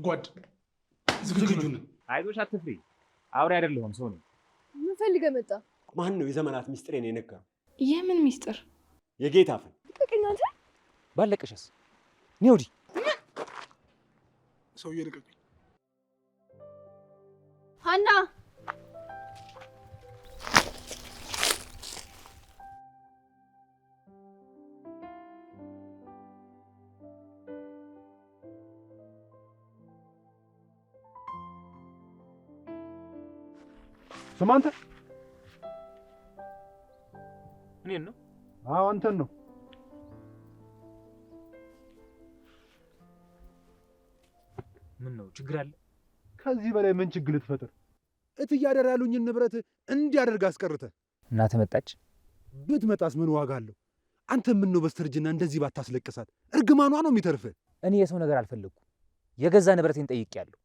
ጓድ ዝግጁ ነን። አይዞሽ አትፍሪ። አውሬ አይደለሁም ሰው ነኝ። ምን ፈልገህ መጣ? ማን ነው የዘመናት ሚስጥሬን የነገረው? የምን ሚስጥር? የጌታ ፈን ልቀቀኝ አንተ። ባለቀሽስ ኒውዲ ሰውዬ ልቀቀኝ። ሀና ስማ አንተ። እኔን ነው? አዎ አንተን ነው። ምን ነው ችግር አለ? ከዚህ በላይ ምን ችግር ልትፈጥር? እትያደር ያሉኝን ንብረት እንዲያደርግ አስቀርተ። እናትህ መጣች? ብትመጣስ ምን ዋጋ አለው? አንተ ምን ነው በስተርጅና እንደዚህ ባታስለቅሳት? እርግማኗ ነው የሚተርፍህ። እኔ የሰው ነገር አልፈለኩም። የገዛ ንብረቴን ጠይቄያለሁ።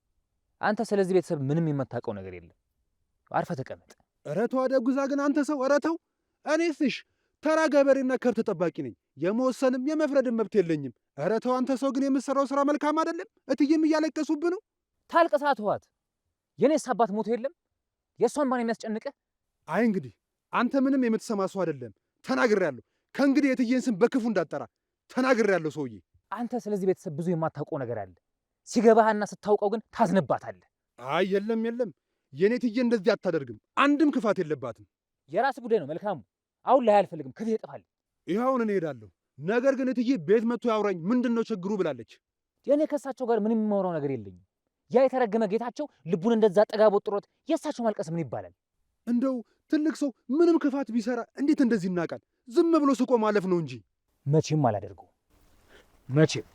አንተ ስለዚህ ቤተሰብ ምንም የማታውቀው ነገር የለም። አርፈህ ተቀመጥ። ኧረ ተው አደጉዛ ግን አንተ ሰው። ኧረ ተው። እኔስ ተራ ገበሬና ከብት ጠባቂ ነኝ። የመወሰንም የመፍረድም መብት የለኝም። ኧረ ተው አንተ ሰው ግን የምትሰራው ስራ መልካም አይደለም። እትዬም እያለቀሱብህ ነው። ታልቅሳ ተዋት። የኔስ አባት ሞቶ የለም የእሷን ማን የሚያስጨንቅህ? አይ እንግዲህ አንተ ምንም የምትሰማ ሰው አይደለም። ተናግሬያለሁ። ከእንግዲህ የትዬን ስም በክፉ እንዳጠራ ተናግሬያለሁ። ሰውዬ አንተ ስለዚህ ቤተሰብ ብዙ የማታውቀው ነገር አለ። ሲገባህና ስታውቀው ግን ታዝንባታለህ። አይ የለም የኔ ትዬ እንደዚህ አታደርግም። አንድም ክፋት የለባትም። የራስ ጉዳይ ነው። መልካሙ አሁን ላይ አልፈልግም። ከዚህ ይጠፋል። ይኸውን እኔ እሄዳለሁ። ነገር ግን እትዬ ቤት መጥቶ ያውራኝ ምንድን ነው ችግሩ ብላለች። የኔ ከእሳቸው ጋር ምንም የማወራው ነገር የለኝም። ያ የተረገመ ጌታቸው ልቡን እንደዛ ጠጋቦ ጥሮት የእሳቸው ማልቀስ ምን ይባላል? እንደው ትልቅ ሰው ምንም ክፋት ቢሰራ እንዴት እንደዚህ ይናቃል? ዝም ብሎ ስቆ ማለፍ ነው እንጂ። መቼም አላደርገው መቼም።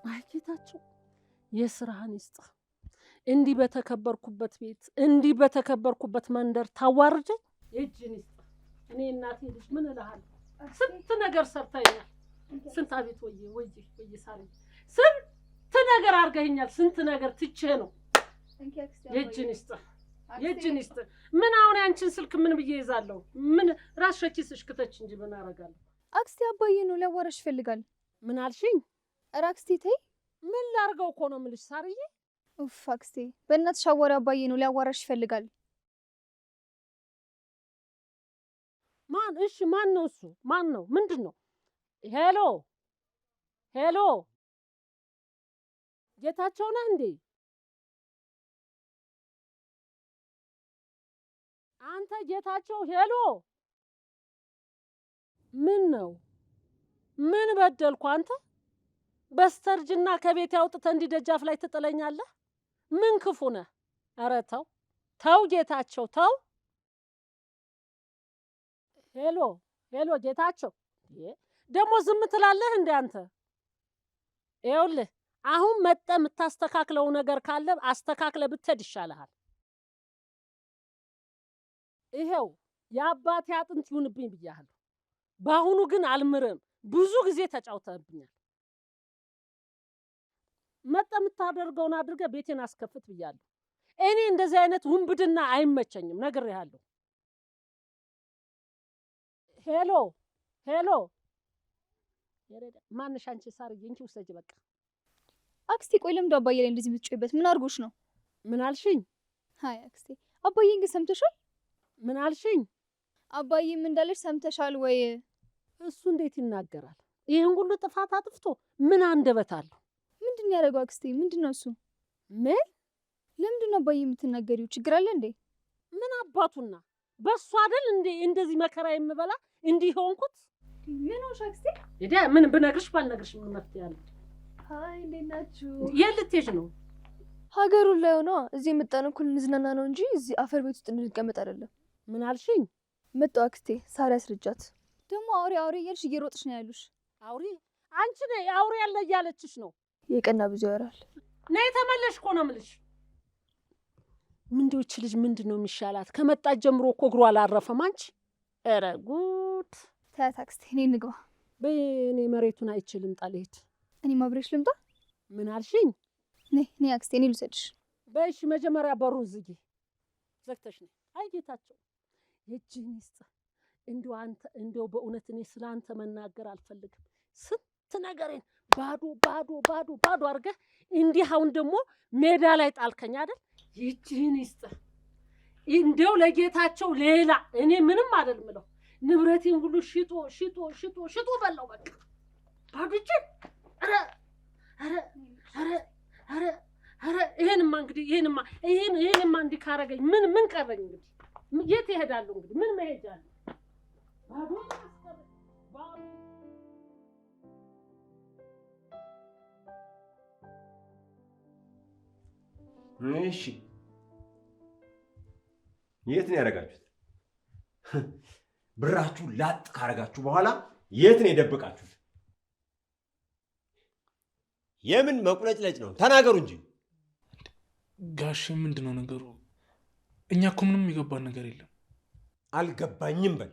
አይ ጌታቸው የስራህን ይስጥ። እንዲህ በተከበርኩበት ቤት እንዲህ በተከበርኩበት መንደር ታዋርደኝ። እጅን ይስጥ። እኔ እናቴ ልጅ ምን እልሃለሁ? ስንት ነገር ሰርታኛል። ስንት አቤት ወይ ሳሪ ስንት ነገር አድርገኸኛል። ስንት ነገር ትቼ ነው። የእጅን ይስጥ። የእጅን ይስጥ። ምን አሁን ያንቺን ስልክ ምን ብዬ ይዛለሁ? ምን ራስ ሸኪስሽ ክተች እንጂ ምን አደርጋለሁ? አክስቴ አባዬ ነው ሊያዋራሽ ይፈልጋል። ምን አልሽኝ? ኧረ አክስቴ ተይ። ምን ላድርገው እኮ ነው የምልሽ ሳርዬ። ኡፍ አክስቴ በእናትሽ አዋሪ። አባዬ ነው ሊያዋራሽ ይፈልጋል። ማን? እሺ ማን ነው እሱ? ማን ነው? ምንድን ነው? ሄሎ ሄሎ፣ ጌታቸው ነህ እንዴ? አንተ ጌታቸው? ሄሎ፣ ምን ነው? ምን በደልኩ? አንተ በስተርጅና ከቤት ያውጥተህ እንዲህ ደጃፍ ላይ ትጥለኛለህ? ምን ክፉ ነህ? ኧረ ተው ተው ጌታቸው ተው። ሄሎ ሄሎ፣ ጌታቸው ደግሞ ዝም ትላለህ እንዴ አንተ? ይኸውልህ አሁን መጠህ የምታስተካክለው ነገር ካለ አስተካክለህ ብትሄድ ይሻልሃል። ይኸው የአባቴ አጥንት ይሁንብኝ ብያለሁ። በአሁኑ ግን አልምርም። ብዙ ጊዜ ተጫውተህብኛል። መጠህ የምታደርገውን አድርገህ ቤቴን አስከፍት ብያለሁ። እኔ እንደዚህ አይነት ውንብድና አይመቸኝም፣ ነግሬሃለሁ። ሄሎ ሄሎ፣ ማንሽ አንቺ? ሳርዬ እንቺ ውሰጂ በቃ። አክስቴ ቆይ ለምንድን አባዬ ላይ እንደዚህ የምትጮይበት? ምን አድርጎሽ ነው? ምን አልሽኝ? አይ አክስቴ አባዬን ግን ሰምተሻል? ምን አልሽኝ? አባዬም እንዳለሽ ሰምተሻል ወይ? እሱ እንዴት ይናገራል? ይህን ሁሉ ጥፋት አጥፍቶ ምን አንደበት አለው? ምንድን ነው ያደረገው አክስቴ? ምንድን ነው እሱ? ምን? ለምንድን ነው አባዬ የምትናገሪው? ችግር አለ እንዴ? ምን አባቱና በሱ አይደል እንዴ እንደዚህ መከራ የምበላ እንዲህ ሆንኩት? ምን ሆንሽ አክስቴ? ምን ብነግርሽ ባልነግርሽ ምን መፍትሄ አለ? አይ እንዴት ናችሁ? የት ልትሄጂ ነው? ሀገሩን ላይ ሆኖ እዚህ የመጣነው እኮ ልንዝናና ነው እንጂ እዚህ አፈር ቤት ውስጥ እንድንቀመጥ አይደለም። ምን አልሽኝ? መጣሁ አክስቴ። ሳሪ አስረጃት። ደግሞ አውሬ አውሬ እያልሽ እየሮጥሽ ነው ያሉሽ። አውሬ? አንቺ ነይ አውሬ ያለ እያለችሽ ነው። የቀና ብዙ ያወራል። ነይ ተመለሽ እኮ ነው የምልሽ። ምንድነው እቺ ልጅ ምንድን ነው የሚሻላት? ከመጣች ጀምሮ እኮ እግሯ አላረፈም። አንቺ ኧረ ጉድ። ተያት አክስቴ፣ እኔ እንግባ። በእኔ መሬቱን አይችልም ጣልሄድ። እኔም አብሬሽ ልምጣ? ምን አልሽኝ? ነይ አክስቴ፣ እኔ ልውሰድሽ። በይሽ መጀመሪያ በሩን ዝጊ። ዘግተሽ ነይ። አይ ጌታቸው የእጅህን ይስጥ። እንደ እንደው በእውነት እኔ ስላንተ መናገር አልፈልግም። ስንት ነገሬን ባዶ ባዶ ባዶ ባዶ አድርገህ እንዲህ አሁን ደግሞ ሜዳ ላይ ጣልከኝ አይደል? ይህችን ይስጥህ። እንደው ለጌታቸው ሌላ እኔ ምንም አይደልምለው። ንብረቴን ሁሉ ሽጦ ሽጦ ሽጦ ሽጦ በላው በቃ ባዶ እጄን። ኧረ ይሄንማ እንግዲህ ይሄንማ እንዲህ ካረገኝ ምን ቀረኝ እንግዲህ? የት ይሄዳሉ እንግዲህ? ምን መሄጃ አለ? ባዶ ባዶ እሺ የት ነው ያደረጋችሁት? ብራችሁ ላጥ ካረጋችሁ በኋላ የት ነው የደበቃችሁት? የምን መቁለጭለጭ ነው? ተናገሩ እንጂ። ጋሼ ምንድነው ነገሩ? እኛ እኮ ምንም የገባን ነገር የለም። አልገባኝም በል።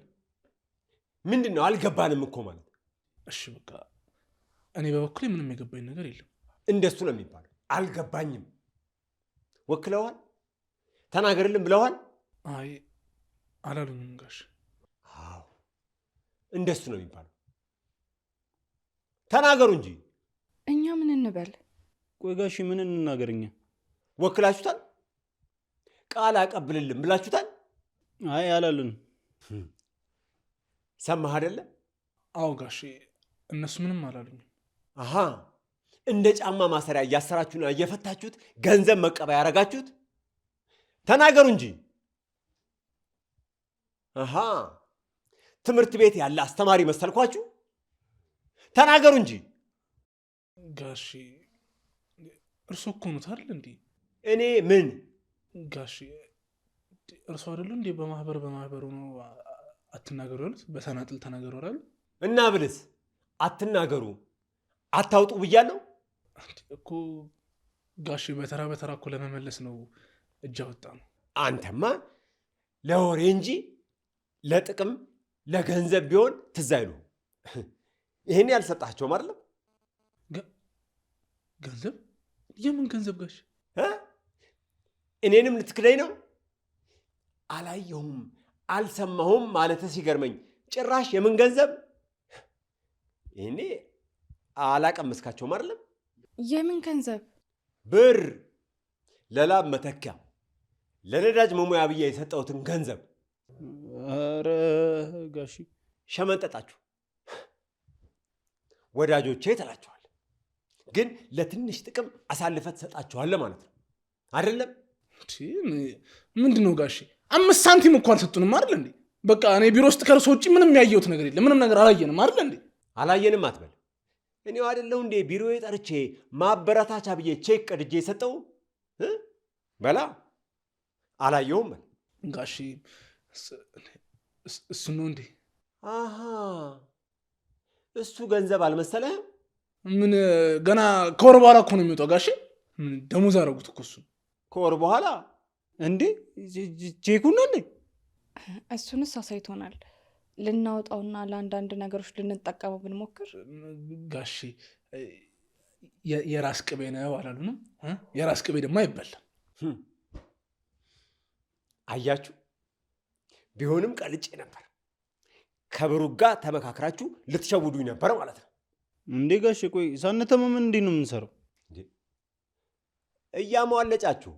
ምንድነው አልገባንም እኮ ማለት? እሺ በቃ እኔ በበኩሌ ምንም የገባኝ ነገር የለም። እንደሱ ነው የሚባለው። አልገባኝም ወክለዋል? ተናገርልን ብለዋል? አይ አላሉኝም ጋሼ። አዎ እንደሱ ነው የሚባለው። ተናገሩ እንጂ። እኛ ምን እንበል? ቆይ ጋሼ ምን እንናገርኛ? ወክላችሁታል? ቃል አቀብልልን ብላችሁታል? አይ አላሉን። ሰማህ አይደለ? አዎ ጋሼ እነሱ ምንም አላሉኝም። አሃ እንደ ጫማ ማሰሪያ እያሰራችሁና እየፈታችሁት ገንዘብ መቀበያ ያደረጋችሁት? ተናገሩ እንጂ። አሃ ትምህርት ቤት ያለ አስተማሪ መሰልኳችሁ? ተናገሩ እንጂ። ጋሼ እርሶ እኮ ኖት አይደል እንዴ? እኔ ምን ጋሼ እርሶ አይደሉ እንዴ በማህበሩ ነው አትናገሩ ያሉት? በተናጥል ተናገሩ አይደል? እና ብልስ አትናገሩ አታውጡ ብያለሁ እኮ ጋሼ። በተራ በተራ እኮ ለመመለስ ነው እጅ አወጣ ነው። አንተማ ለወሬ እንጂ ለጥቅም ለገንዘብ ቢሆን ትዝ አይሉም። ይሄን ያልሰጣቸውም አይደለም። ገንዘብ? የምን ገንዘብ ጋሼ? እኔንም ልትክደኝ ነው? አላየሁም አልሰማሁም ማለት ሲገርመኝ ጭራሽ የምን ገንዘብ? ይሄኔ አላቀመስካቸውም አይደለም። የምን ገንዘብ? ብር ለላብ መተኪያ ለነዳጅ መሙያ ብዬ የሰጠሁትን ገንዘብ። ኧረ ጋሼ ሸመንጠጣችሁ። ወዳጆቼ ትላችኋል፣ ግን ለትንሽ ጥቅም አሳልፈት ትሰጣችኋለህ ማለት ነው አይደለም? ምንድን ነው ጋሼ? 5 ሳንቲም እኮ አልሰጡንም አይደል እንዴ? በቃ እኔ ቢሮ ውስጥ ከእርሶ ውጭ ምንም ያየሁት ነገር የለም። ምንም ነገር አላየንም አይደል እንዴ? አላየንም አትበል። እኔው አይደለሁ እንዴ ቢሮዬ ጠርቼ ማበረታቻ ብዬ ቼክ ቀድጄ የሰጠው? በላ አላየሁም በል ጋሼ። እሱ ነው እንዴ? አሃ እሱ ገንዘብ አልመሰለህም? ምን ገና ከወር በኋላ እኮ ነው የሚወጣው ጋሼ። ምን ደሞዝ አደረጉት እኮ እሱ። ከወር በኋላ እንዴ? ቼኩን እንዴ? እሱንስ አሳይቶናል። ልናወጣውና ለአንዳንድ ነገሮች ልንጠቀመው ብንሞክር ጋሼ የራስ ቅቤ ነው አላሉንም? የራስ ቅቤ ደግሞ አይበላም። አያችሁ፣ ቢሆንም ቀልጬ ነበር። ከብሩክ ጋር ተመካክራችሁ ልትሸውዱኝ ነበር ማለት ነው እንዴ? ጋሼ ቆይ ሳንተማመን እንዴት ነው የምንሰራው? እያሟለጫችሁ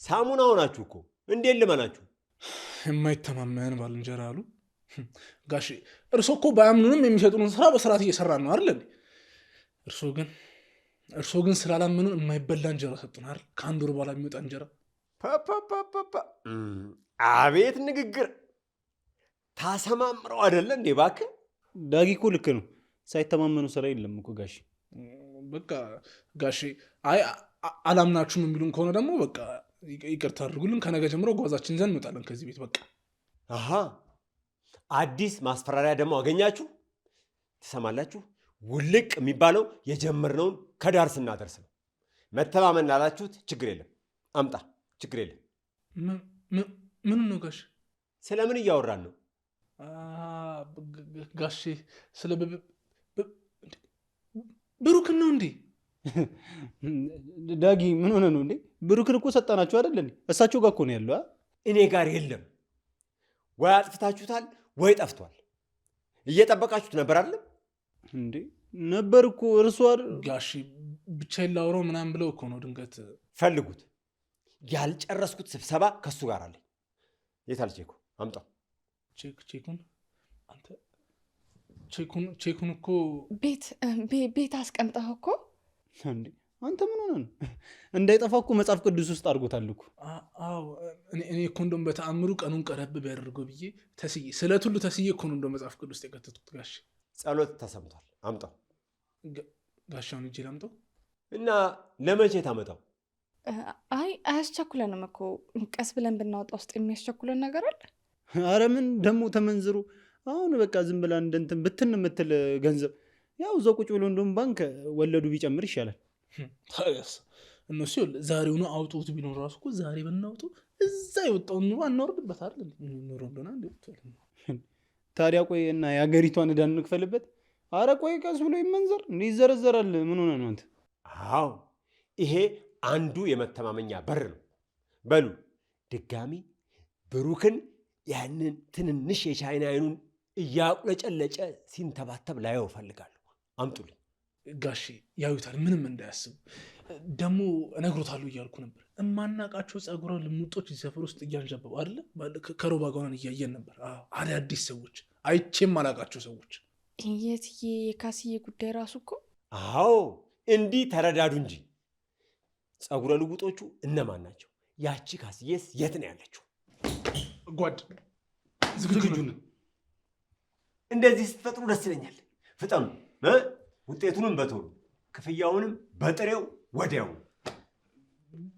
ሳሙና ሆናችሁ እኮ እንዴት ልመናችሁ? የማይተማመን ባልንጀራ አሉ ጋሼ። እርሶ እኮ ባያምኑንም የሚሰጡንን ስራ በስርዓት እየሰራን ነው አይደል? እርሶ ግን ስላላመኑን የማይበላ እንጀራ ሰጡን አይደል? ከአንድ ወር በኋላ የሚወጣ እንጀራ። አቤት ንግግር! ታሰማምረው አይደለ እንዴ? እባክህ ዳጊ እኮ ልክ ነው። ሳይተማመኑ ስራ የለም እኮ ጋሼ። በቃ ጋሼ አይ አላምናችሁም የሚሉን ከሆነ ደግሞ በቃ ይቅርታ አድርጉልን። ከነገ ጀምሮ ጓዛችን ይዘን እንወጣለን ከዚህ ቤት በቃ። አሃ አዲስ ማስፈራሪያ ደግሞ አገኛችሁ። ትሰማላችሁ? ውልቅ የሚባለው የጀመርነውን ከዳር ስናደርስ ነው። መተማመን ላላችሁት ችግር የለም አምጣ፣ ችግር የለም። ምን ነው ጋሼ? ስለምን እያወራን ነው ጋሼ? ስለ ብሩክን ነው እንዴ? ዳጊ ምን ሆነ ነው እንዴ? ብሩክን እኮ ሰጣናችሁ አይደል እንዴ? እሳቸው ጋር እኮ ነው ያለው። እኔ ጋር የለም። ወይ አጥፍታችሁታል ወይ ጠፍቷል። እየጠበቃችሁት ነበር አይደለም እንዴ? ነበር እኮ እርሱ ጋሺ ብቻዬን ላውራው ምናምን ብለው እኮ ነው ድንገት። ፈልጉት። ያልጨረስኩት ስብሰባ ከሱ ጋር አለኝ። የታል ቼኩ? አምጣው። ቼኩን አንተ ቼኩን እኮ ቤት አስቀምጠህ እኮ። እንዴ አንተ ምን ሆነ ነው? እንዳይጠፋ እኮ መጽሐፍ ቅዱስ ውስጥ አድርጎታል እኮ። አዎ እኔ እኮ እንደውም በተአምሩ ቀኑን ቀረብ ቢያደርገው ብዬ ተስዬ ስለት ሁሉ ተስዬ እኮ ነው እንደውም መጽሐፍ ቅዱስ የከተትኩት ጋሽ። ጸሎት ተሰምቷል። አምጣው። ጋሻውን እጄ ላምጣው እና ለመቼ ታመጣው? አይ አያስቸኩለንም እኮ ቀስ ብለን ብናወጣ ውስጥ የሚያስቸኩለን ነገር አለ? አረ ምን ደግሞ ተመንዝሩ። አሁን በቃ ዝም ብላ እንደንትን ብትን የምትል ገንዘብ ያው እዛው ቁጭ ብሎ እንደውም ባንክ ወለዱ ቢጨምር ይሻላል። ታዲያስ እነሱ ዛሬውኑ አውጡት ቢሉን ራሱ እኮ ዛሬ ብናውጡ እዛ የወጣውን ኑሮ አናወርድበት አይደል? ኑሮ እንደሆነ ታዲያ ቆይ እና የሀገሪቷን ዕዳ እንክፈልበት? አረ ቆይ ቀስ ብሎ ይመንዘር እንዴ ይዘረዘራል። ምን ሆነ ነው አንተ? አዎ ይሄ አንዱ የመተማመኛ በር ነው። በሉ ድጋሚ ብሩክን ያንን ትንንሽ የቻይና አይኑን እያቁለጨለጨ ሲንተባተብ ላየው እፈልጋለሁ። አምጡልኝ። ጋሼ ያዩታል፣ ምንም እንዳያስቡ። ደግሞ እነግሮታለሁ እያልኩ ነበር። እማናቃቸው ጸጉረ ልሙጦች ሰፈር ውስጥ እያንዣበቡ አይደለ? ከሮባ ጋር እያየን ነበር። አዳዲስ ሰዎች፣ አይቼም አላቃቸው ሰዎች። የትዬ የካስዬ ጉዳይ ራሱ እኮ። አዎ እንዲህ ተረዳዱ እንጂ ጸጉረ ልውጦቹ እነማን ናቸው? ያቺ ካስዬስ የት ነው ያለችው? ጓድ ዝግጁ ነን። እንደዚህ ስትፈጥሩ ደስ ይለኛል። ፍጠኑ። ውጤቱንም በቶሎ ክፍያውንም በጥሬው ወዲያው።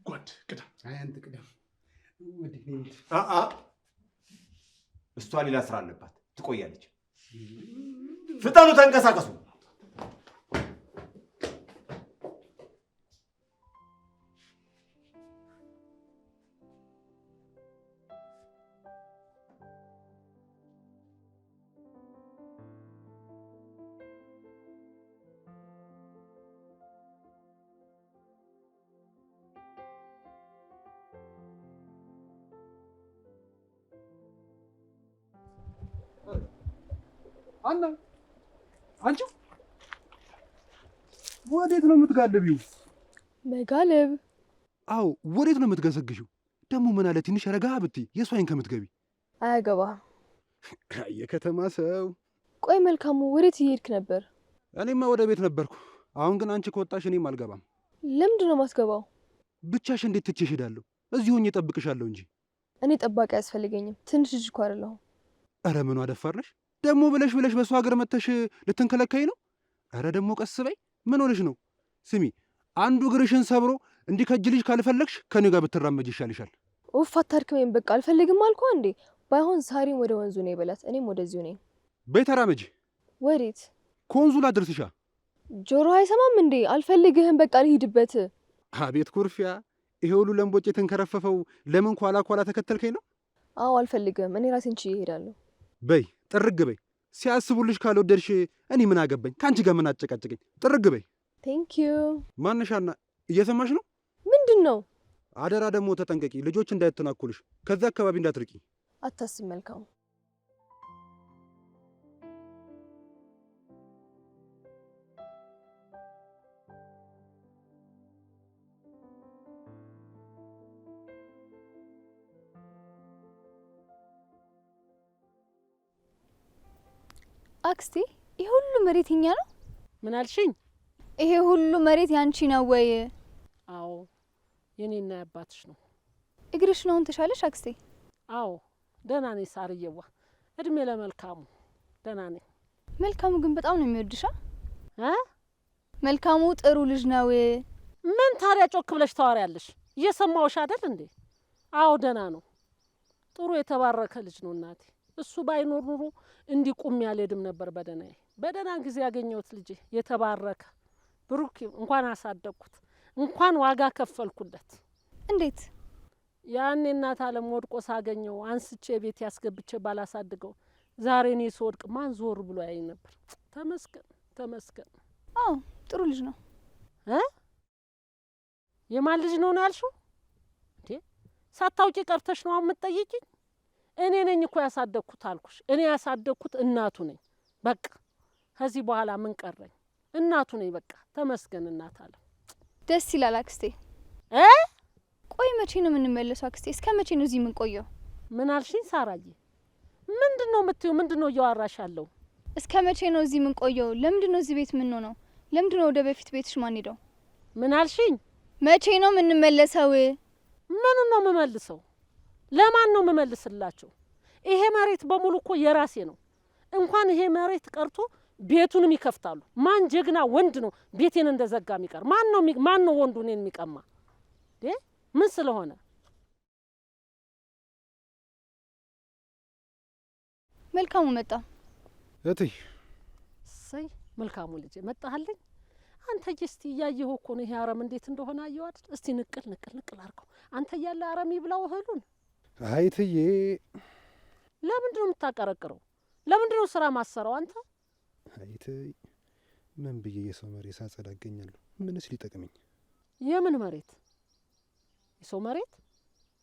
ጓድ ቅደም። አንተ ቅደም። እሷ ሌላ ስራ አለባት፣ ትቆያለች። ፍጠኑ፣ ተንቀሳቀሱ። አና አንቺ ወዴት ነው የምትጋልቢው? መጋለብ? አዎ ወዴት ነው የምትገሰግሽው? ደግሞ ምን አለ ትንሽ ረጋ ብትይ የእሱ አይን ከምትገቢ። አያገባህም። የከተማ ሰው። ቆይ መልካሙ ወዴት እየሄድክ ነበር? እኔማ ወደ ቤት ነበርኩ። አሁን ግን አንቺ ከወጣሽ እኔም አልገባም። ለምንድን ነው ማስገባው? ብቻሽ እንዴት ትቼሽ እሄዳለሁ? እዚሁ ሆኜ እጠብቅሻለሁ እንጂ። እኔ ጠባቂ አያስፈልገኝም። ትንሽ ልጅ እኮ አይደለሁም። ኧረ ምኗ ደፋር ነሽ ደግሞ? ብለሽ በሱ ሀገር መተሽ ልትንከለከይ ነው? ኧረ ደግሞ ቀስ በይ። ምን ሆነሽ ነው? ስሚ፣ አንዱ እግርሽን ሰብሮ እንዲህ ከእጅ ልጅ ካልፈለግሽ ከኔ ጋር ብትራመጅ ይሻልሻል። ኡፍ አታድክመኝ። በቃ አልፈልግም አልኳ እንዴ። ባይሆን ሳሪም ወደ ወንዙ ነው ይበላት፣ እኔም ወደዚሁ ነኝ። በይ ተራመጂ። ወዴት? ከወንዙ ላድርስሻ። ጆሮ አይሰማም እንዴ? አልፈልግህም፣ በቃ ልሂድበት። አቤት ኩርፊያ! ይሄ ሁሉ ለምቦጭ የተንከረፈፈው ለምን ኳላ ተከተልከኝ ነው? አዎ አልፈልግህም። እኔ ራሴን ችዬ እሄዳለሁ። በይ ጥርግ በይ። ሲያስቡልሽ ካልወደድሽ እኔ ምን አገባኝ? ከአንቺ ጋር ምን አጨቃጨቀኝ? ጥርግ በይ። ቴንክ ዩ። ማነሻና እየሰማሽ ነው? ምንድን ነው? አደራ ደግሞ ተጠንቀቂ፣ ልጆች እንዳይተናኩልሽ። ከዛ አካባቢ እንዳትርቂ። አታስብ መልካሙ። አክስቴ ይሄ ሁሉ መሬት የኛ ነው? ምን አልሽኝ? ይሄ ሁሉ መሬት ያንቺ ነው ወይ? አዎ የኔና ያባትሽ ነው። እግርሽ ነው ተሻለሽ አክስቴ? አዎ ደህና ነኝ ሳርየዋ። እድሜ ለመልካሙ። ደህና ነኝ። መልካሙ ግን በጣም ነው የሚወድሻ። መልካሙ ጥሩ ልጅ ነው። ምን ታዲያ ጮክ ብለሽ ታወሪያለሽ? እየሰማሁሽ አይደል እንዴ? አዎ ደህና ነው። ጥሩ የተባረከ ልጅ ነው እናቴ። እሱ ባይኖር ኑሮ እንዲህ ቁሜ አልሄድም ነበር በደህናዬ። በደህና ጊዜ ያገኘሁት ልጄ የተባረከ ብሩክ። እንኳን አሳደግኩት፣ እንኳን ዋጋ ከፈልኩለት። እንዴት? ያኔ እናት አለም ወድቆ ሳገኘው አንስቼ ቤት ያስገብቼ ባላሳድገው ዛሬ እኔ ስወድቅ ማን ዞር ብሎ ያይ ነበር? ተመስገን ተመስገን። አዎ ጥሩ ልጅ ነው። የማን ልጅ ነው ነው ያልሽው እንዴ? ሳታውቂ ቀርተሽ ነው የምትጠይቂኝ? እኔ ነኝ እኮ ያሳደግኩት አልኩሽ። እኔ ያሳደግኩት እናቱ ነኝ። በቃ ከዚህ በኋላ ምን ቀረኝ? እናቱ ነኝ በቃ ተመስገን እናት አለ። ደስ ይላል አክስቴ። ቆይ መቼ ነው የምንመለሰው አክስቴ? እስከ መቼ ነው እዚህ የምንቆየው? ምን አልሽኝ ሳራዬ? ምንድነው የምትይው? ምንድነው እያወራሽ ያለው? እስከ መቼ ነው እዚህ የምንቆየው? ለምንድን ነው እዚህ ቤት ምን ነው? ለምንድን ነው ወደ በፊት ቤትሽ ማን ሄደው? ምን አልሽኝ? መቼ ነው የምንመለሰው? ምን ነው የምመልሰው? ለማን ነው የምመልስላቸው? ይሄ መሬት በሙሉ እኮ የራሴ ነው። እንኳን ይሄ መሬት ቀርቶ ቤቱንም ይከፍታሉ። ማን ጀግና ወንድ ነው ቤቴን እንደዘጋ የሚቀር? ማን ነው ወንዱ እኔን የሚቀማ? ምን ስለሆነ? መልካሙ መጣ። እትይ እሰይ መልካሙ ልጅ መጣህልኝ። አንተ እስቲ እያየኸው እኮ ነው ይሄ አረም እንዴት እንደሆነ አየው አይደል? እስቲ ንቅል አድርገው። አንተ እያለ አረም ይብላው እህሉን። አይ እትዬ፣ ለምንድን ነው የምታቀረቅረው? ለምንድን ነው ስራ ማሰራው አንተ? አይ እትይ፣ ምን ብዬ የሰው መሬት ሳጸዳ አገኛለሁ? ምንስ ሊጠቅመኝ? የምን መሬት? የሰው መሬት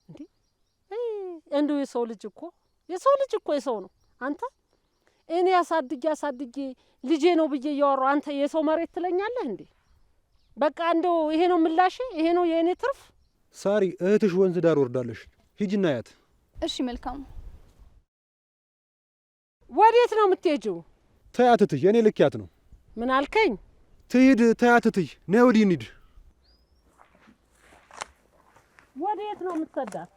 እንዴ? እንደው የሰው ልጅ እኮ የሰው ነው። አንተ እኔ አሳድጌ ልጄ ነው ብዬ እያወራሁ አንተ የሰው መሬት ትለኛለህ እንዴ? በቃ እንደው ይሄ ነው ምላሽ? ይሄ ነው የእኔ ትርፍ? ሳሪ፣ እህትሽ ወንዝ ዳር ወርዳለሽ። ሂጂና ያት። እሺ መልካሙ። ወዴት ነው የምትሄጂው? ተያት እትይ፣ እኔ ልክያት ነው። ምን አልከኝ? ትሂድ። ተያት እትይ፣ ነይ ወዲህ እንሂድ። ወዴት ነው የምትሰዳት?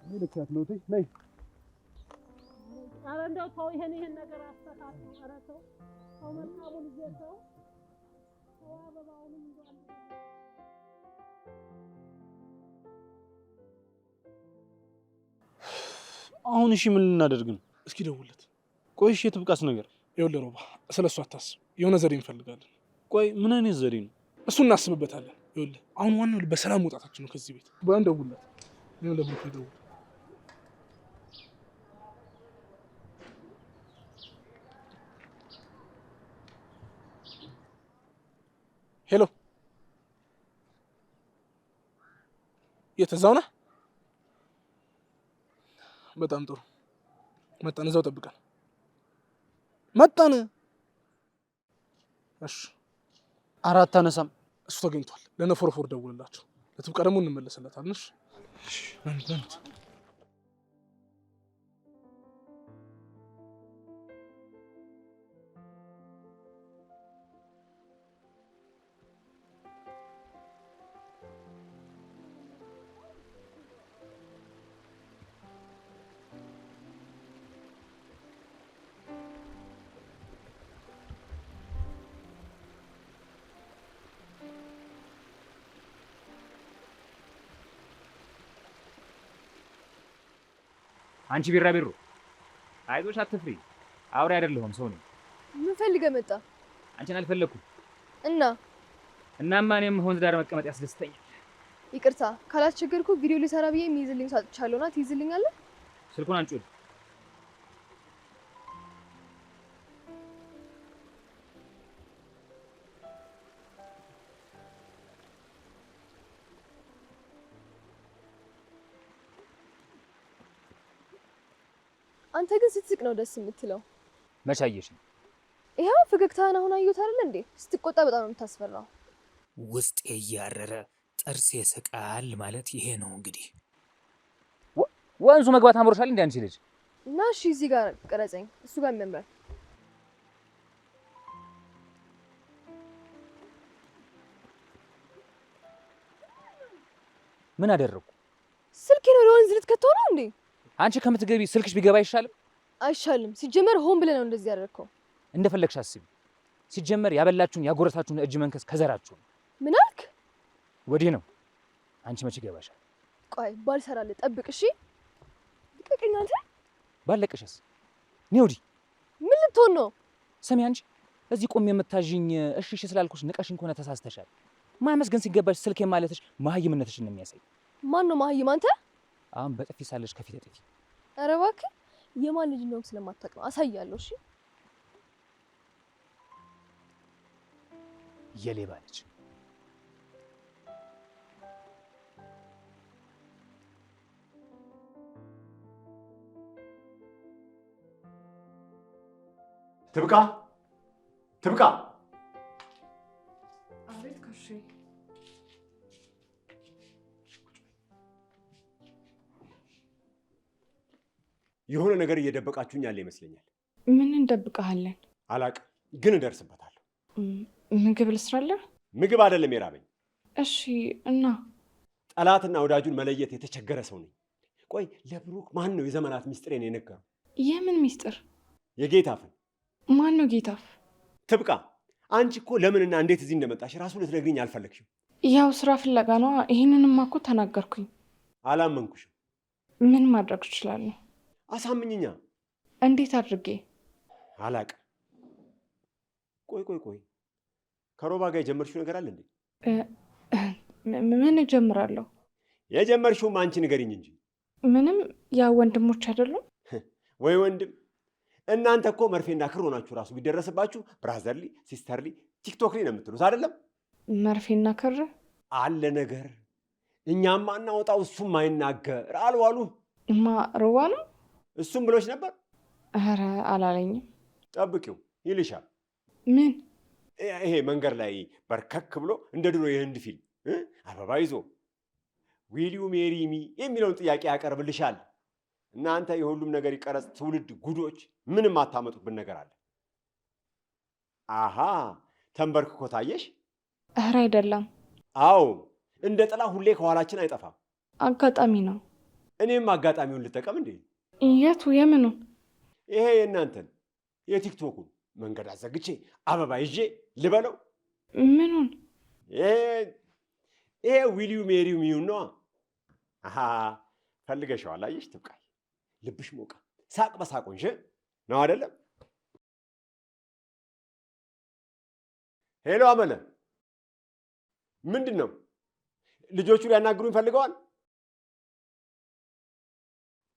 እኔ ልክያት ነው እትይ፣ ነይ። ኧረ እንደው ተው፣ ይሄን ነገር አስተካክል። ኧረ ተው መልካሙ ልጄ ተው አበባውንም ይዟል። አሁን እሺ ምን ልናደርግ ነው? እስኪ ደውለት። ቆይ እሺ የትብቃስ ነገር? ይኸውልህ ሮባ፣ ስለ እሱ አታስብ። የሆነ ዘዴ እንፈልጋለን። ቆይ ምን አይነት ዘዴ ነው? እሱ እናስብበታለን። ይኸውልህ አሁን ዋናው በሰላም መውጣታችን ነው ከዚህ ቤት። በአንድ ደውለት። ይኸውልህ ለብሩክ ደውል። ሄሎ፣ የት? እዛው ነህ? በጣም ጥሩ። መጣን። እዛው ጠብቀን። መጣን። እሺ። አራት አነሳም። እሱ ተገኝቷል። ለነፎረፎር ደውልላቸው። ለትብቃ ደግሞ እንመለስለታለን። እሺ። ለምን አንቺ ቢራቢሮ አይዞሽ፣ አትፍሪ። አውሬ አይደለሁም ሰው ነኝ። ምን ፈልገህ መጣ? አንቺን አልፈለኩም። እናማ እኔም ወንዝ ዳር መቀመጥ ያስደስተኛል። ይቅርታ ካላስቸገርኩ ቪዲዮ ሊሰራ ብዬ የሚይዝልኝ ሳጥቻለሁና ትይዝልኛለህ? ስልኩን አንጩ። አንተ ግን ስትስቅ ነው ደስ የምትለው። መቼ አየሽ? ይሄው ፈገግታህን አሁን አየሁት አይደል እንዴ? ስትቆጣ በጣም ነው የምታስፈራው። ውስጤ እያረረ ጥርሴ ስቃል ማለት ይሄ ነው እንግዲህ። ወንዙ መግባት አምሮሻል እንዴ አንቺ ልጅ? እና እሺ እዚህ ጋር ቀረጸኝ፣ እሱ ጋር የሚያምራል። ምን አደረኩ? ስልኬን ወደ ወንዝ ልትከተው ነው እንዴ? አንቺ ከምትገቢ ስልክሽ ቢገባ አይሻልም? አይሻልም። ሲጀመር ሆን ብለህ ነው እንደዚህ ያደረከው። እንደፈለግሽ አስቢ። ሲጀመር ያበላችሁን ያጎረሳችሁን እጅ መንከስ ከዘራችሁ። ምን አልክ? ወዲህ ነው። አንቺ መቼ ይገባሻል? ቆይ ባልሰራልህ ጠብቅ። እሺ ልቀቀኝ አንተ። ባለቀሽስ? ኒውዲ ምን ልትሆን ነው? ስሚ አንቺ እዚህ ቆም የምታዥኝ እሺ ስላልኩሽ ንቀሽኝ ከሆነ ተሳስተሻል። ማመስገን ሲገባሽ ስልኬ ማለትሽ መሀይምነትሽን ነው የሚያሳይ። ማን ነው መሀይም? አንተ። አሁን በጥፊ ሳለሽ ከፊት ጥፊ። ኧረ እባክህ የማን ልጅ ነው ስለማታውቅ ነው። አሳያለሁ። እሺ የሌባ ልጅ። ትብቃ ትብቃ። አቤት ጋሼ። የሆነ ነገር እየደበቃችሁኝ ያለ ይመስለኛል። ምን እንደብቀሃለን? አላቅም፣ ግን እደርስበታለሁ። ምግብ ልስራለህ? ምግብ አይደለም የራበኝ። እሺ እና? ጠላትና ወዳጁን መለየት የተቸገረ ሰው ነኝ። ቆይ ለብሩክ ማን ነው የዘመናት ሚስጥሬን የነገረው? የምን ሚስጥር? የጌታፍን። ማን ነው ጌታፍ? ትብቃ። አንቺ እኮ ለምንና እንዴት እዚህ እንደመጣሽ ራሱ ልትነግሪኝ አልፈለግሽም። ያው ስራ ፍለጋ ነዋ። ይህንንማ እኮ ተናገርኩኝ። አላመንኩሽም። ምን ማድረግ እችላለሁ? አሳምኝኛ። እንዴት አድርጌ? አላቅም። ቆይ ከሮባ ጋር የጀመርሽው ነገር አለ እንዴ? ምን እጀምራለሁ? የጀመርሽውም አንቺ ንገሪኝ እንጂ። ምንም። ያው ወንድሞች አይደሉም ወይ? ወንድም እናንተ እኮ መርፌና ክር ሆናችሁ ራሱ ቢደረስባችሁ ብራዘርሊ፣ ሲስተርሊ፣ ቲክቶክሊ ነው የምትሉት አይደለም? መርፌና ክር አለ ነገር። እኛም አናወጣው እሱም አይናገር አልዋሉ። ሮባ ነው እሱም ብሎች ነበር። ኧረ አላለኝም። ጠብቂው ይልሻል። ምን? ይሄ መንገድ ላይ በርከክ ብሎ እንደ ድሮ የህንድ ፊልም አበባ ይዞ ዊል ዩ ሜሪ ሚ የሚለውን ጥያቄ ያቀርብልሻል። እናንተ የሁሉም ነገር ይቀረጽ ትውልድ ጉዶች፣ ምንም አታመጡብን ነገር አለ። አሃ ተንበርክኮ ታየሽ? ኧረ አይደለም። አዎ እንደ ጥላ ሁሌ ከኋላችን አይጠፋም። አጋጣሚ ነው። እኔም አጋጣሚውን ልጠቀም እንዴ? የቱ? የምኑን? ይሄ የእናንተን የቲክቶኩን መንገድ አዘግቼ አበባ ይዤ ልበለው? ምኑን? ይሄ ዊል ዩ ሜሪ ሚውን ነዋ። አሃ ፈልገሽዋል። አየሽ ትብቃይ፣ ልብሽ ሞቃ፣ ሳቅ በሳቆንሽ ነው አይደለም? ሄሎ አመለ፣ ምንድን ነው? ልጆቹ ሊያናግሩኝ ፈልገዋል?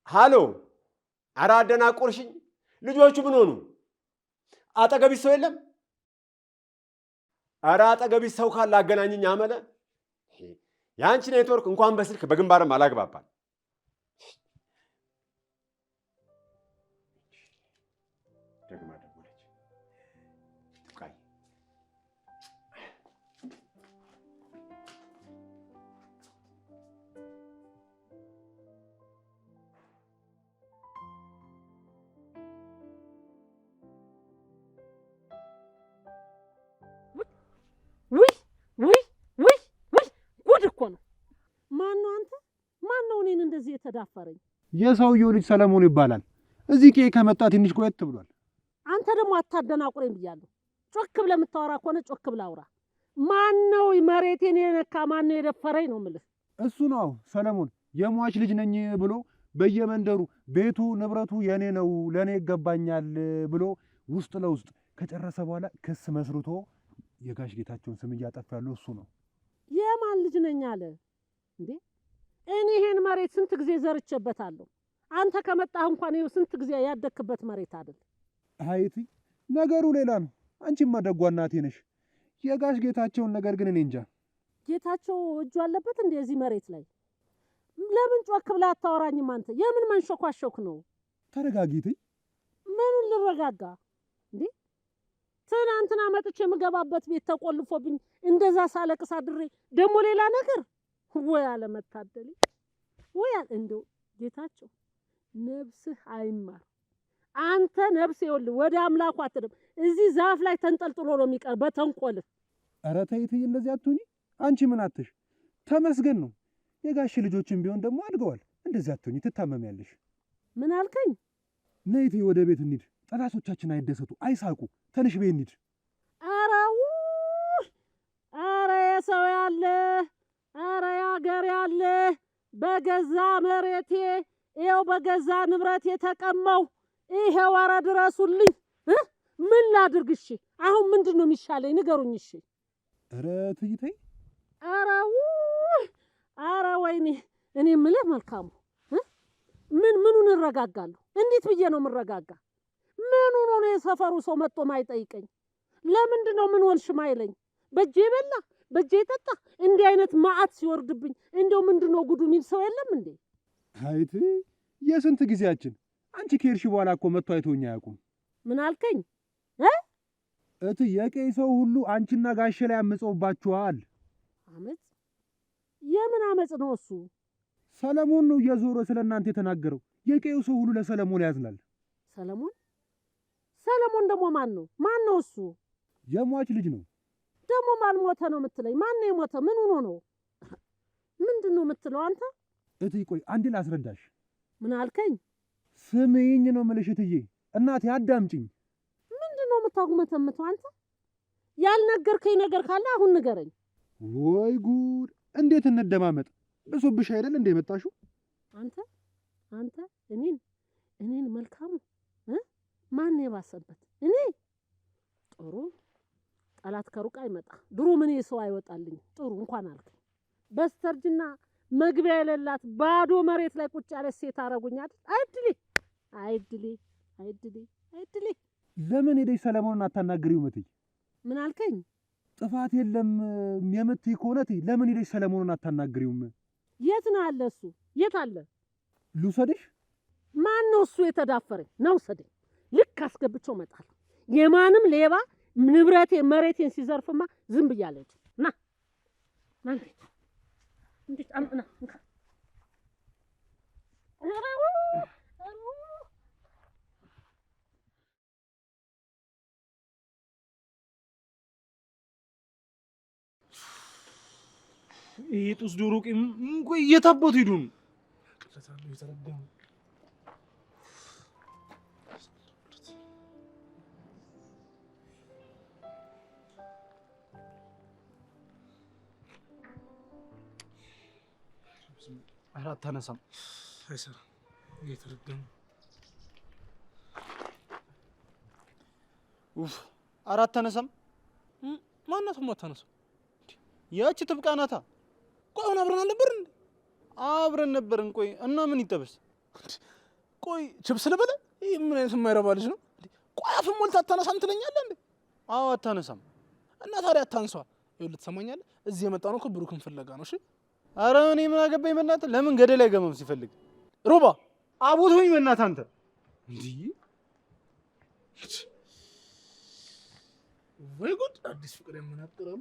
ሃሎ፣ ኧረ አደናቆርሽኝ። ልጆቹ ምን ሆኑ? አጠገቢት ሰው የለም? ኧረ አጠገቢት ሰው ካለ አገናኝኝ አመለ። የአንቺ ኔትወርክ እንኳን በስልክ በግንባርም አላግባባል። ደግማ ደወለች። ትብቃይ። ጉድ እኮ ነው። ማነው አንተ? ማነው እኔን እንደዚህ የተዳፈረኝ? የሰውየው ልጅ ሰለሞን ይባላል። እዚህ ቄ ከመጣ ትንሽ ቆየት ብሏል። አንተ ደግሞ አታደናቁረኝ ብያለሁ። ጮክ ብለህ የምታወራ ከሆነ ጮክ ብለህ አውራ። ማነው መሬቴን የነካ? ማነው የደፈረኝ ነው የምልህ። እሱ ነው ሰለሞን። የሟች ልጅ ነኝ ብሎ በየመንደሩ ቤቱ ንብረቱ የኔ ነው ለኔ ይገባኛል ብሎ ውስጥ ለውስጥ ከጨረሰ በኋላ ክስ መስርቶ የጋሽ ጌታቸውን ስም እያጠፋ ያለው እሱ ነው። የማን ልጅ ነኝ አለ እንዴ? እኔ ይሄን መሬት ስንት ጊዜ ዘርቼበታለሁ። አንተ ከመጣህ እንኳን ይኸው ስንት ጊዜ ያደክበት መሬት አይደል? አይቲ ነገሩ ሌላ ነው። አንቺማ ደጓ እናቴ ነሽ። የጋሽ ጌታቸውን ነገር ግን እኔ እንጃ። ጌታቸው እጁ አለበት እንዴ እዚህ መሬት ላይ? ለምን ጮክ ብለህ አታወራኝም አንተ? የምን መንሾኳሾክ ነው? ተረጋጊት። ምኑን ልረጋጋ እንዴ? ትናንትና መጥቼ የምገባበት ቤት ተቆልፎብኝ እንደዛ ሳለቅስ አድሬ ደግሞ ሌላ ነገር። ወይ አለመታደል፣ ወይ እንደው ጌታቸው ነፍስህ አይማር። አንተ ነፍስ ይኸውልህ ወደ አምላኩ አትደም። እዚህ ዛፍ ላይ ተንጠልጥሎ ነው የሚቀር በተንቆልህ። ኧረ ተይ ተይ፣ እንደዚህ አትሁኚ። አንቺ ምን አትሽ? ተመስገን ነው። የጋሽ ልጆችን ቢሆን ደግሞ አድገዋል። እንደዚህ አትሁኚ፣ ትታመሚያለሽ። ምን አልከኝ? ነይ ተይ፣ ወደ ቤት እንሂድ። ጠላቶቻችን አይደሰቱ፣ አይሳቁ። ተነሽ ቤት እንሂድ። ኧረ የሰው ያለ፣ ኧረ ያገር ያለ፣ በገዛ መሬቴ ይኸው በገዛ ንብረቴ ተቀማው። ይሄው ኧረ ድረሱልኝ። ምን ላድርግ? እሺ አሁን ምንድን ነው የሚሻለኝ? ንገሩኝ። እሺ ኧረ ተይ ተይ። ኧረ ወይኔ። እኔ የምልህ መልካሙ ምኑን እረጋጋለሁ? እንዴት ብዬ ነው የምረጋጋ? ምኑ ነው የሰፈሩ ሰው መጥቶ ማይጠይቀኝ? ለምንድን ነው ምን ወልሽ ማይለኝ? በጄ በላ በጄ ጠጣ። እንዲህ አይነት መዓት ሲወርድብኝ እንደው ምንድን ነው ጉዱ የሚል ሰው የለም እንዴ? አይቲ የስንት ጊዜያችን። አንቺ ከሄድሽ በኋላ እኮ መጥቶ አይቶኝ አያውቁም። ምን አልከኝ? የቀይ ሰው ሁሉ አንቺና ጋሼ ላይ አመፀውባችኋል። አመፅ? የምን አመፅ ነው እሱ? ሰለሞን ነው እየዞረ ስለ እናንተ የተናገረው። የቀዩ ሰው ሁሉ ለሰለሞን ያዝናል። ሰለሞን? ሰለሞን ደግሞ ማን ነው? ማን ነው እሱ? የሟች ልጅ ነው። ደግሞ ማን ሞተ ነው የምትለኝ? ማን ነው የሞተ? ምን ሆኖ ነው? ምንድን ነው የምትለው አንተ? ቆይ አንዴ ላስረዳሽ። ምን አልከኝ? ስምኝ ነው የምልሽ እትዬ። እናቴ አዳምጪኝ። ምንድን ነው የምታጉመተምተው አንተ? ያልነገርከኝ ነገር ካለ አሁን ንገረኝ። ወይ ጉድ! እንዴት እንደማመጥ ብሶብሽ አይደል እንደ የመጣሽው? አንተ እኔን መልካሙ ማን የባሰበት? እኔ ጥሩ ጠላት ከሩቅ አይመጣ። ድሮ ምን ሰው አይወጣልኝ። ጥሩ እንኳን አልከኝ። በስተርጅና መግቢያ የሌላት ባዶ መሬት ላይ ቁጭ ያለች ሴት አረጉኛል። አይድሌ። ለምን ሄደሽ ሰለሞንን አታናግሪው? እትዬ ምን አልከኝ? ጥፋት የለም የምትይ ከሆነ ለምን ሄደሽ ሰለሞንን አታናግሪውም? የት ነው አለ እሱ? የት አለ? ልውሰድሽ? ማን ነው እሱ የተዳፈረኝ? ነው ሰደኝ። ልክ አስገብቼው እመጣለሁ። የማንም ሌባ ንብረቴ መሬቴን ሲዘርፍማ ዝም ብያለሁ። ና እንዴት አምና ይሄ ጡስ ዶሮ ቂም ቆይ እየታበቱ ሂዱን ቅለታሉ የተረገሙ አራት ተነሳም አይሰራ እየተረገሙ አራት ተነሳም ማናት ማታነሳ ያቺ ትብቃናታ። ቆይ አሁን አብረን አልነበርን እንዴ? አብረን ነበርን። ቆይ እና ምን ይጠበስ? ቆይ ችብስ ልበለ? ይሄ ምን አይነት የማይረባ ልጅ ነው? ቆይ አፍን ሞልታ አታነሳም ትለኛለህ እንዴ? አዎ አታነሳም። እና ታዲያ አታንሷ። ይኸውልህ ትሰማኛለህ? እዚህ የመጣነው እኮ ብሩክን ፍለጋ ነው። እሺ ኧረ እኔ ምን አገባኝ በእናትህ። ለምን ገደል አይገባም ሲፈልግ? ሮባ አቦት ሆኝ በእናትህ አንተ እንዴ! ወይ ጉድ! አዲስ ፍቅር የምናጥረው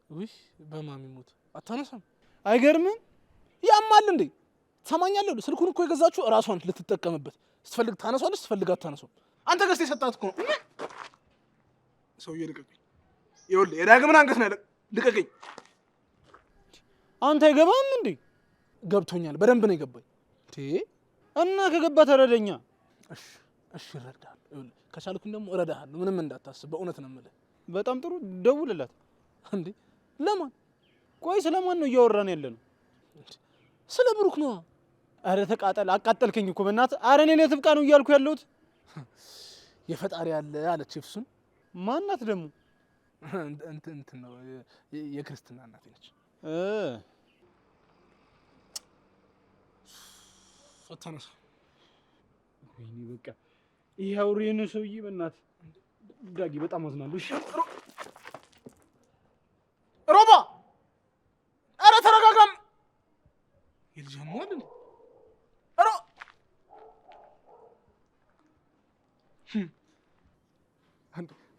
ውይ በማሚ ሞት አታነሳም። አይገርምም? ያማል እንዴ? ትሰማኛለህ? ስልኩን እኮ የገዛችሁ እራሷን ልትጠቀምበት። ስትፈልግ ታነሷለች፣ ስትፈልግ አታነሷም። አንተ ገዝተህ የሰጣት እኮ ነው። ሰውዬ ልቀቀኝ። ይኸውልህ የዳግምን አንገት ነው ልቀቀኝ። አንተ አይገባም እንዴ? ገብቶኛል፣ በደንብ ነው የገባኝ። እና ከገባ ተረደኛ። እሺ እረዳለሁ። ይኸውልህ ከቻልኩኝ ደግሞ እረዳሃለሁ። ምንም እንዳታስብ፣ በእውነት ነው የምልህ። በጣም ጥሩ ደውልላት። እንዴ ለማን? ቆይ ስለማን ነው እያወራን ያለ ነው? ስለ ብሩክ ነው። አረ ተቃጠል፣ አቃጠልከኝ እኮ በእናትህ። አረ እኔ ለትብቃ ነው እያልኩ ያለሁት። የፈጣሪ ያለ አለች እፍሱን። ማናት ደግሞ? እንትን ነው የክርስትና እናቴ ነች። ፈታነሳ ወይኔ በቃ ይሄ አውሬ ነው ሰውዬ። በእናትህ ዳጊ በጣም አዝናለሁ። እሺ ሮባ፣ አረ ተረጋጋም። የልጅ አሟል እንዴ? አረ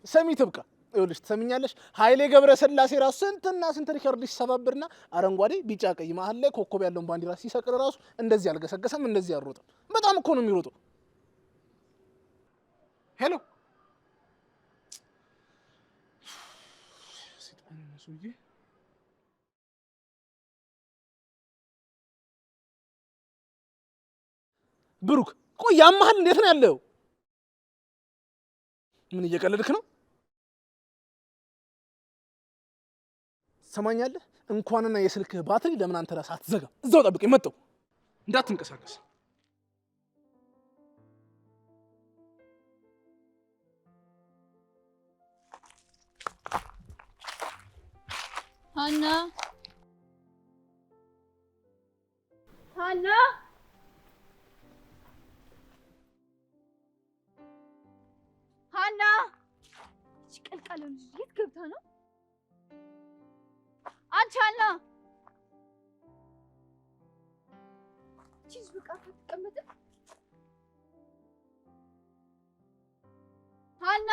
ሰሚ ትብቃ። ይኸውልሽ ትሰሚኛለሽ? ኃይሌ ገብረስላሴ ራሱ ስንትና ስንት ሪከርድ ሲሰባብርና አረንጓዴ ቢጫ ቀይ መሀል ላይ ኮከብ ያለውን ባንዲራ ሲሰቅል ራሱ እንደዚህ አልገሰገሰም፣ እንደዚህ አልሮጠም። በጣም እኮ ነው የሚሮጠው። ሄሎ ብሩክ፣ ቆይ ያመሃል? እንዴት ነው ያለው? ምን እየቀለድክ ነው? ትሰማኛለህ? እንኳንና የስልክህ ባትሪ ለምን አንተ ራስህ አትዘጋም? እዛው ጠብቀኝ፣ መጣሁ። እንዳትንቀሳቀስ። ሀና ሀና ሀና ቀልቃለ ልጅ የት ገብታ ነው? አንቺ ሀና በቃ አትቀመጥም? ሀና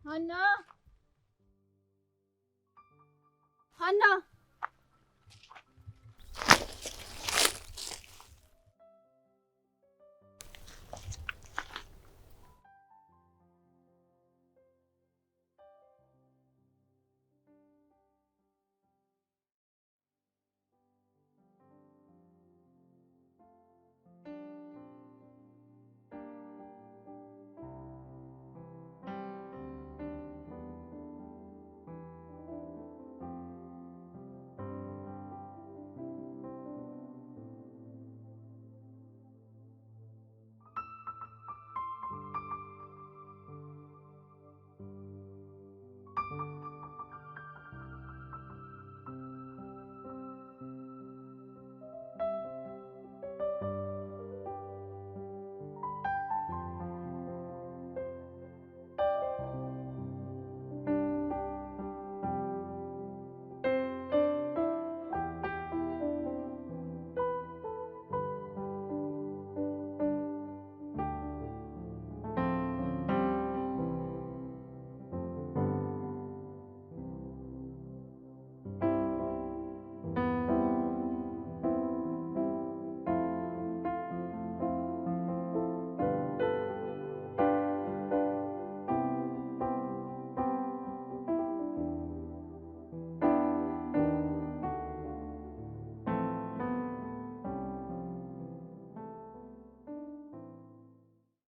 ሀና ሀና